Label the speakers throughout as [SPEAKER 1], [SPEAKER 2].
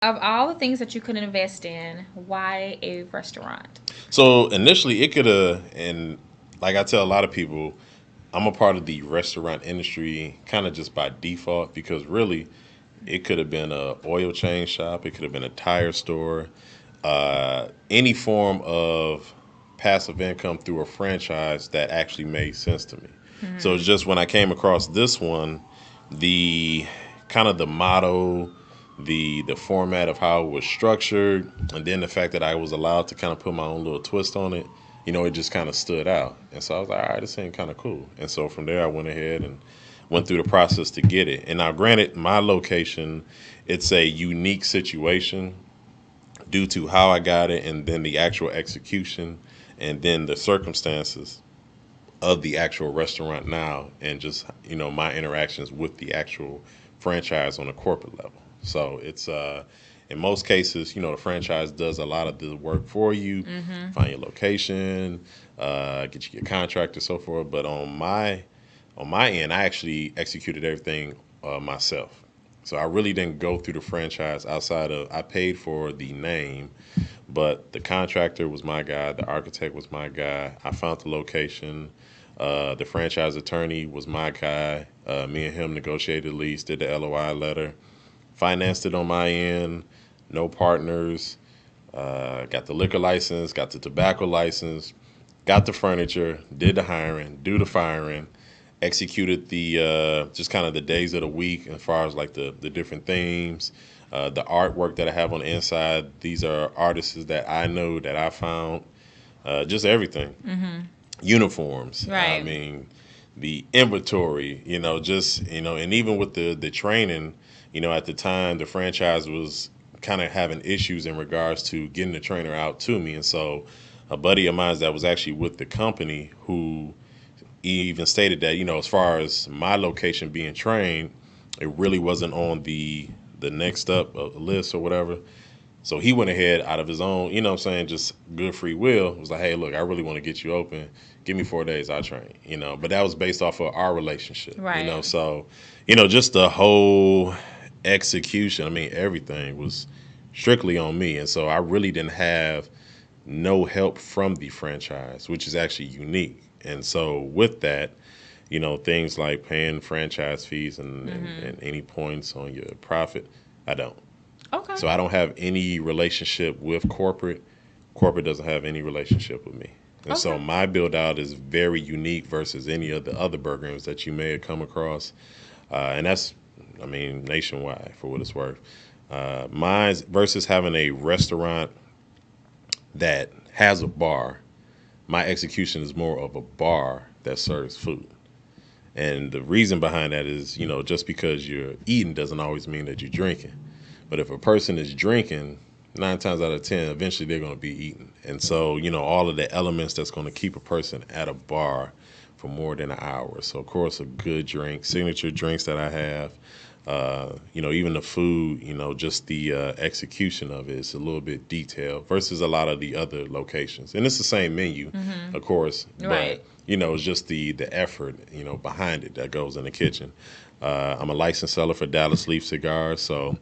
[SPEAKER 1] Of all the things that you could invest in, why a restaurant?
[SPEAKER 2] So initially, it could have, and like I tell a lot of people, I'm a part of the restaurant industry kind of just by default because really, it could have been a oil change shop, it could have been a tire store, any form of passive income through a franchise that actually made sense to me. So it's just when I came across this one, the kind of the motto, the format of how it was structured, and then the fact that I was allowed to kind of put my own little twist on it, it just kind of stood out. And so I was like, all right, this ain't kind of cool. And so from there, I went ahead and went through the process to get it. And now, granted, my location, it's a unique situation due to how I got it, and then the actual execution, and then the circumstances of the actual restaurant now, and just my interactions with the actual franchise on a corporate level. So it's in most cases, the franchise does a lot of the work for you, find your location, get you your contract and so forth. But on my end, I actually executed everything myself. So I really didn't go through the franchise outside of I paid for the name, but the contractor was my guy, the architect was my guy. I found the location. The franchise attorney was my guy. Me and him negotiated the lease, did the LOI letter, financed it on my end, no partners. Got the liquor license, got the tobacco license, got the furniture, did the hiring, do the firing, executed the just kind of the days of the week as far as like the different themes, the artwork that I have on the inside. These are artists that I know that I found, just everything. Uniforms. I
[SPEAKER 1] Right.
[SPEAKER 2] mean, the inventory. Just and even with the training, at the time the franchise was kind of having issues in regards to getting the trainer out to me, and so a buddy of mine that was actually with the company who even stated that as far as my location being trained, it really wasn't on the next up list or whatever. So he went ahead out of his own, what I'm saying, just good free will, was like, hey, look, I really want to get you open. Give me 4 days, I'll train. But that was based off of our relationship.
[SPEAKER 1] Right.
[SPEAKER 2] So, just the whole execution, I mean, everything was strictly on me. And so I really didn't have no help from the franchise, which is actually unique. And so with that, things like paying franchise fees and any points on your profit, I don't.
[SPEAKER 1] Okay.
[SPEAKER 2] So I don't have any relationship with corporate. Corporate doesn't have any relationship with me. And so
[SPEAKER 1] Okay.
[SPEAKER 2] my build out is very unique versus any of the other programs that you may have come across. And that's, I mean, nationwide for what it's worth. Mine's versus having a restaurant that has a bar, my execution is more of a bar that serves food. And the reason behind that is, just because you're eating doesn't always mean that you're drinking. But if a person is drinking, 9 times out of 10, eventually they're going to be eating. And so, all of the elements that's going to keep a person at a bar for more than an hour. So, of course, a good drink, signature drinks that I have, even the food, just the execution of it is a little bit detailed versus a lot of the other locations. And it's the same menu, of course, but
[SPEAKER 1] Right.
[SPEAKER 2] it's just the effort, behind it that goes in the kitchen. I'm a licensed seller for Dallas Leaf Cigars, so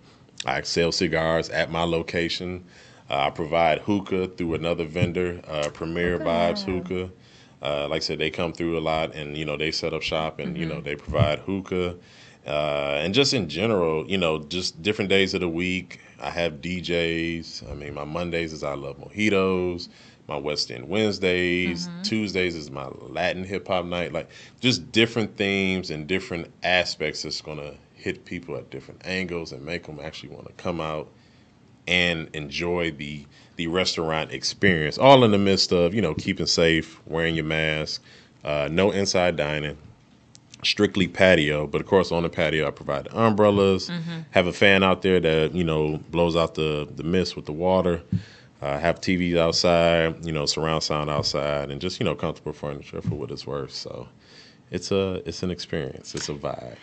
[SPEAKER 2] I sell cigars at my location. I provide hookah through another vendor, Premier Vibes
[SPEAKER 1] Okay.
[SPEAKER 2] Hookah. Like I said, they come through a lot, and they set up shop, and
[SPEAKER 1] Mm-hmm.
[SPEAKER 2] they provide hookah. And just in general, just different days of the week. I have DJs. I mean, my Mondays is I Love Mojitos. My West End Wednesdays.
[SPEAKER 1] Mm-hmm.
[SPEAKER 2] Tuesdays is my Latin hip hop night. Like just different themes and different aspects that's gonna hit people at different angles and make them actually want to come out and enjoy the restaurant experience. All in the midst of keeping safe, wearing your mask, no inside dining, strictly patio. But of course, on the patio, I provide the umbrellas,
[SPEAKER 1] Mm-hmm.
[SPEAKER 2] have a fan out there that blows out the mist with the water. Have TVs outside, surround sound outside, and just comfortable furniture for what it's worth. So it's an experience. It's a vibe.